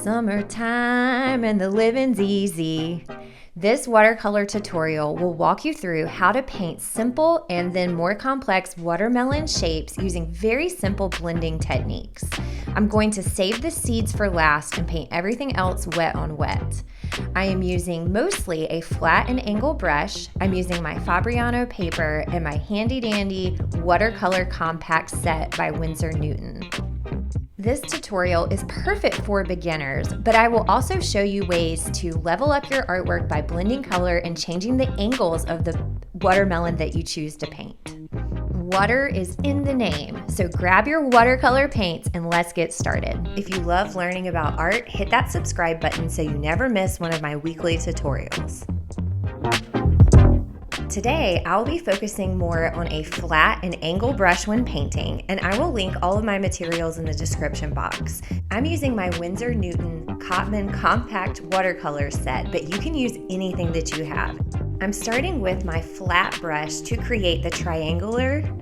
Summertime and the living's easy. This watercolor tutorial will walk you through how to paint simple and then more complex watermelon shapes using very simple blending techniques. I'm going to save the seeds for last and paint everything else wet on wet. I am using mostly a flat and angle brush. I'm using my Fabriano paper and my handy dandy watercolor compact set by Winsor Newton. This tutorial is perfect for beginners, but I will also show you ways to level up your artwork by blending color and changing the angles of the watermelon that you choose to paint. Water is in the name, so grab your watercolor paints and let's get started. If you love learning about art, hit that subscribe button so you never miss one of my weekly tutorials. Today, I'll be focusing more on a flat and angle brush when painting, and I will link all of my materials in the description box. I'm using my Winsor Newton Cotman compact watercolor set, but you can use anything that you have. I'm starting with my flat brush to create the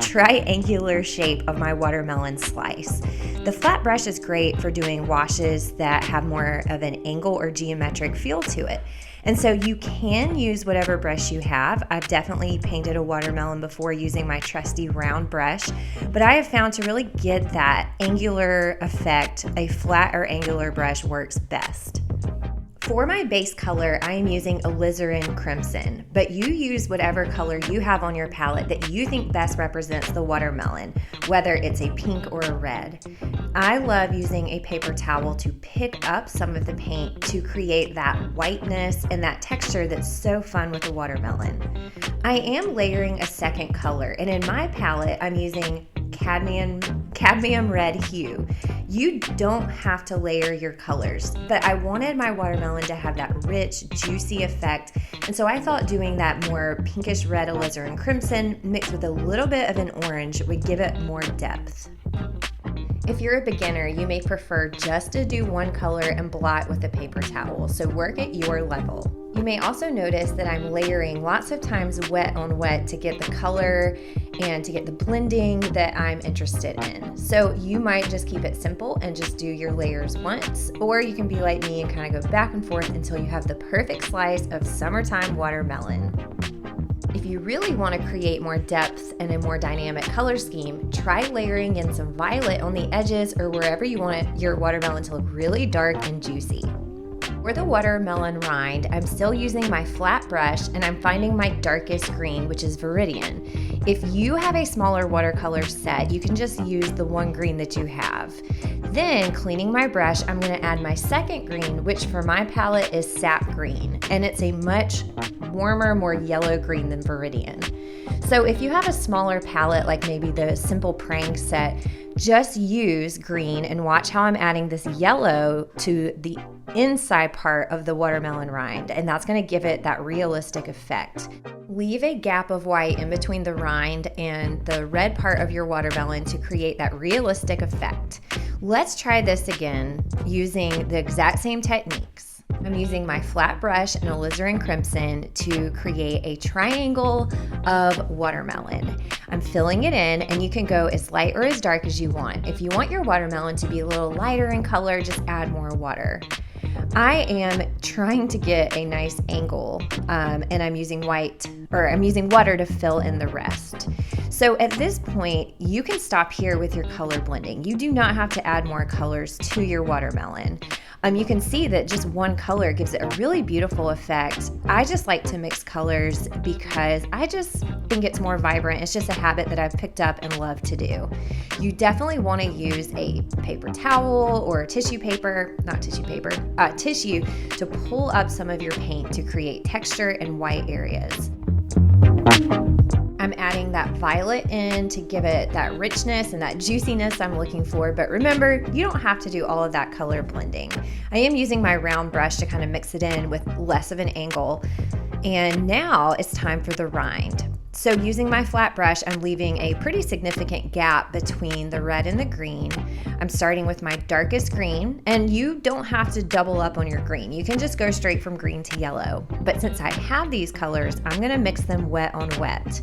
triangular shape of my watermelon slice. The flat brush is great for doing washes that have more of an angle or geometric feel to it. And so you can use whatever brush you have. I've definitely painted a watermelon before using my trusty round brush, but I have found to really get that angular effect, a flat or angular brush works best. For my base color, I am using alizarin crimson, but you use whatever color you have on your palette that you think best represents the watermelon, whether it's a pink or a red. I love using a paper towel to pick up some of the paint to create that whiteness and that texture that's so fun with a watermelon. I am layering a second color, and in my palette, I'm using cadmium red hue. You don't have to layer your colors, but I wanted my watermelon to have that rich, juicy effect, and so I thought doing that more pinkish red alizarin crimson mixed with a little bit of an orange would give it more depth. If you're a beginner, you may prefer just to do one color and blot with a paper towel, so work at your level. You may also notice that I'm layering lots of times wet on wet to get the color and to get the blending that I'm interested in. So you might just keep it simple and just do your layers once, or you can be like me and kind of go back and forth until you have the perfect slice of summertime watermelon. If you really want to create more depth and a more dynamic color scheme, try layering in some violet on the edges or wherever you want your watermelon to look really dark and juicy. For the watermelon rind, I'm still using my flat brush and I'm finding my darkest green, which is Viridian. If you have a smaller watercolor set, you can just use the one green that you have. Then, cleaning my brush, I'm going to add my second green, which for my palette is sap green, and it's a much warmer, more yellow green than Viridian. So if you have a smaller palette, like maybe the Simple Praying set, just use green and watch how I'm adding this yellow to the inside part of the watermelon rind, and that's going to give it that realistic effect. Leave a gap of white in between the rind and the red part of your watermelon to create that realistic effect. Let's try this again using the exact same techniques. I'm using my flat brush and alizarin crimson to create a triangle of watermelon. I'm filling it in, and you can go as light or as dark as you want. If you want your watermelon to be a little lighter in color, just add more water. I am trying to get a nice angle, and I'm using water to fill in the rest. So at this point, you can stop here with your color blending. You do not have to add more colors to your watermelon. You can see that just one color gives it a really beautiful effect. I just like to mix colors because I just think it's more vibrant. It's just a habit that I've picked up and love to do. You definitely want to use a paper towel or tissue to pull up some of your paint to create texture and white areas. I'm adding that violet in to give it that richness and that juiciness I'm looking for, but remember, you don't have to do all of that color blending. I am using my round brush to kind of mix it in with less of an angle, and now it's time for the rind. So using my flat brush, I'm leaving a pretty significant gap between the red and the green. I'm starting with my darkest green, and you don't have to double up on your green. You can just go straight from green to yellow. But since I have these colors, I'm gonna mix them wet on wet.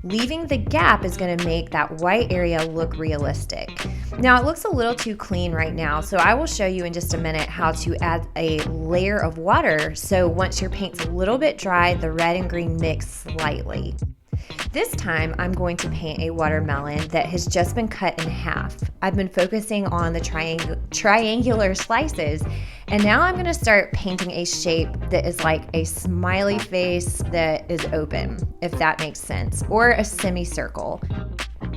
Leaving the gap is going to make that white area look realistic. Now it looks a little too clean right now, so I will show you in just a minute how to add a layer of water so once your paint's a little bit dry, the red and green mix slightly. This time I'm going to paint a watermelon that has just been cut in half. I've been focusing on the triangular slices, and now I'm going to start painting a shape that is like a smiley face that is open, if that makes sense, or a semicircle.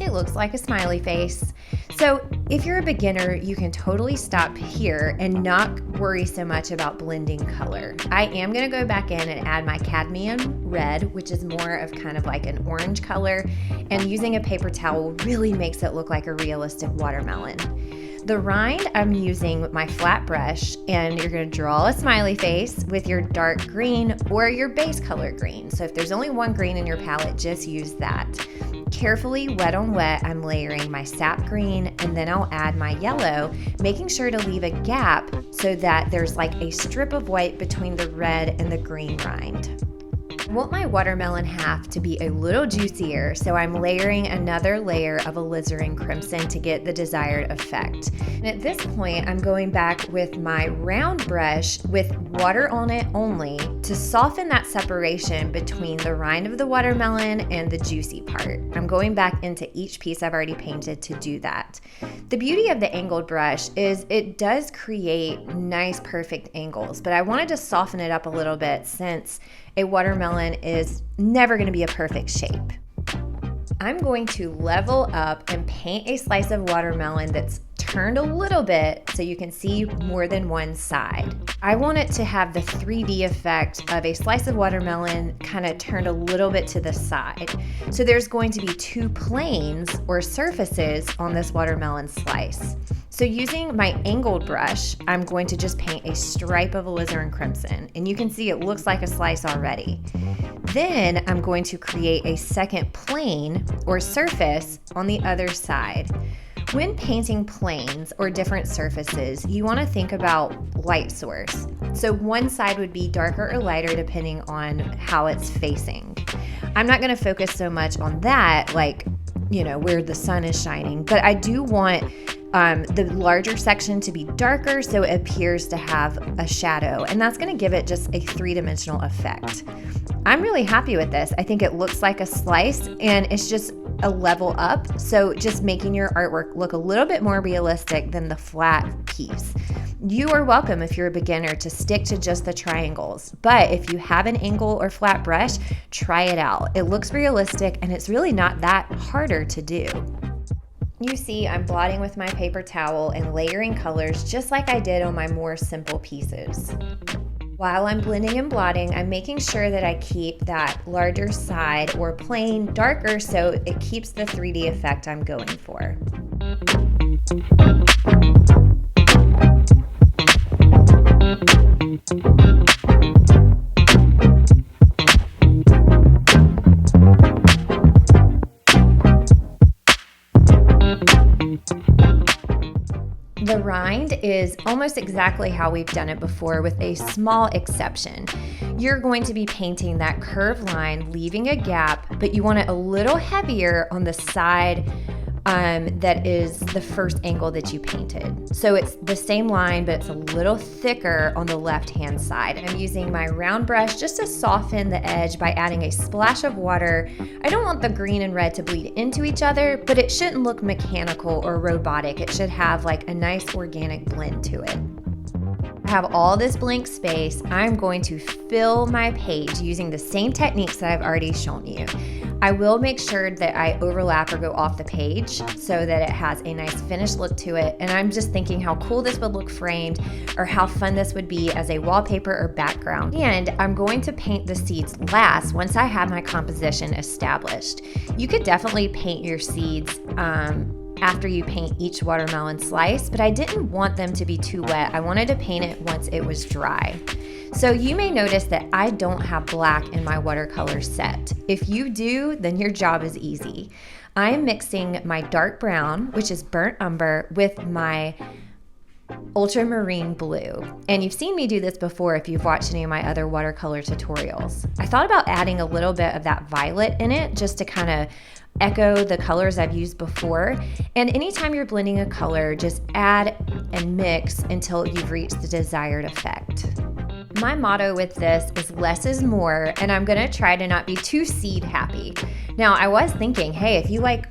It looks like a smiley face. So if you're a beginner, you can totally stop here and not worry so much about blending color. I am going to go back in and add my cadmium red, which is more of kind of like an orange color, and using a paper towel really makes it look like a realistic watermelon. The rind, I'm using my flat brush, and you're going to draw a smiley face with your dark green or your base color green. So if there's only one green in your palette, just use that. Carefully, wet on wet, I'm layering my sap green, and then I'll add my yellow, making sure to leave a gap so that there's like a strip of white between the red and the green rind. I want my watermelon half to be a little juicier, so I'm layering another layer of alizarin crimson to get the desired effect. And at this point, I'm going back with my round brush with water on it only to soften that separation between the rind of the watermelon and the juicy part. I'm going back into each piece I've already painted to do that. The beauty of the angled brush is it does create nice, perfect angles, but I wanted to soften it up a little bit since a watermelon is never going to be a perfect shape. I'm going to level up and paint a slice of watermelon that's turned a little bit so you can see more than one side. I want it to have the 3D effect of a slice of watermelon kind of turned a little bit to the side. So there's going to be two planes or surfaces on this watermelon slice. So using my angled brush, I'm going to just paint a stripe of alizarin crimson, and you can see it looks like a slice already. Then I'm going to create a second plane or surface on the other side. When painting planes or different surfaces, you want to think about light source. So one side would be darker or lighter depending on how it's facing. I'm not going to focus so much on that, like, where the sun is shining, but I do want the larger section to be darker so it appears to have a shadow, and that's going to give it just a three-dimensional effect. I'm really happy with this. I think it looks like a slice, and it's just a level up, so just making your artwork look a little bit more realistic than the flat piece. You are welcome, if you're a beginner, to stick to just the triangles, but if you have an angle or flat brush, try it out. It looks realistic, and it's really not that harder to do. You see, I'm blotting with my paper towel and layering colors just like I did on my more simple pieces. While I'm blending and blotting, I'm making sure that I keep that larger side or plane darker so it keeps the 3D effect I'm going for. The rind is almost exactly how we've done it before, with a small exception. You're going to be painting that curved line, leaving a gap, but you want it a little heavier on the side that is the first angle that you painted. So it's the same line, but it's a little thicker on the left-hand side. I'm using my round brush just to soften the edge by adding a splash of water. I don't want the green and red to bleed into each other, but it shouldn't look mechanical or robotic. It should have like a nice organic blend to it. I have all this blank space. I'm going to fill my page using the same techniques that I've already shown you. I will make sure that I overlap or go off the page so that it has a nice finished look to it. And I'm just thinking how cool this would look framed, or how fun this would be as a wallpaper or background. And I'm going to paint the seeds last once I have my composition established. You could definitely paint your seeds after you paint each watermelon slice, but I didn't want them to be too wet. I wanted to paint it once it was dry. So you may notice that I don't have black in my watercolor set. If you do, then your job is easy. I am mixing my dark brown, which is burnt umber, with my ultramarine blue. And you've seen me do this before if you've watched any of my other watercolor tutorials. I thought about adding a little bit of that violet in it just to kind of echo the colors I've used before. And anytime you're blending a color, just add and mix until you've reached the desired effect. My motto with this is less is more, and I'm gonna try to not be too seed happy. Now, I was thinking, hey, if you like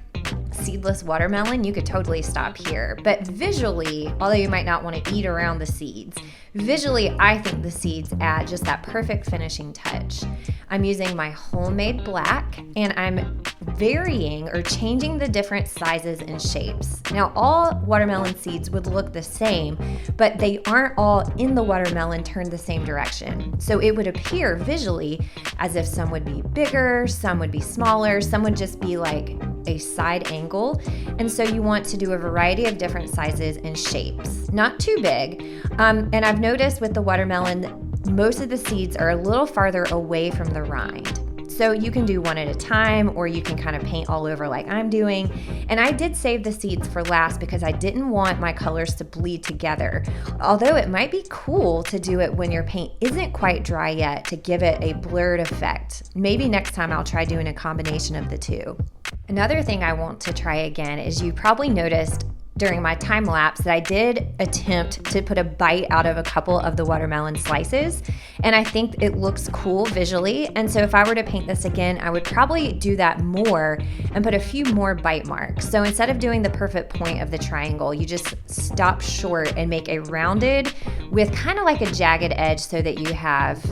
seedless watermelon, you could totally stop here. But visually, although you might not want to eat around the seeds, visually, I think the seeds add just that perfect finishing touch. I'm using my homemade black, and I'm varying or changing the different sizes and shapes. Now, all watermelon seeds would look the same, but they aren't all in the watermelon turned the same direction. So it would appear visually as if some would be bigger, some would be smaller, some would just be like a side angle. And so you want to do a variety of different sizes and shapes, not too big. And I've noticed with the watermelon, most of the seeds are a little farther away from the rind. So you can do one at a time, or you can kind of paint all over like I'm doing. And I did save the seeds for last because I didn't want my colors to bleed together. Although it might be cool to do it when your paint isn't quite dry yet to give it a blurred effect. Maybe next time I'll try doing a combination of the two. Another thing I want to try again is you probably noticed during my time lapse that I did attempt to put a bite out of a couple of the watermelon slices, and I think it looks cool visually. And so if I were to paint this again, I would probably do that more and put a few more bite marks. So instead of doing the perfect point of the triangle, you just stop short and make a rounded with kind of like a jagged edge so that you have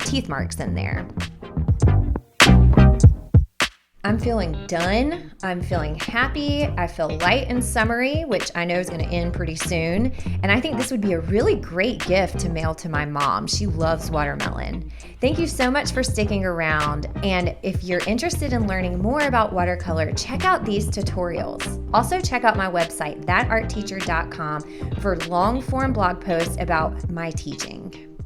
teeth marks in there. I'm feeling done. I'm feeling happy. I feel light and summery, which I know is going to end pretty soon. And I think this would be a really great gift to mail to my mom. She loves watermelon. Thank you so much for sticking around. And if you're interested in learning more about watercolor, check out these tutorials. Also, check out my website, thatartteacher.com, for long-form blog posts about my teaching.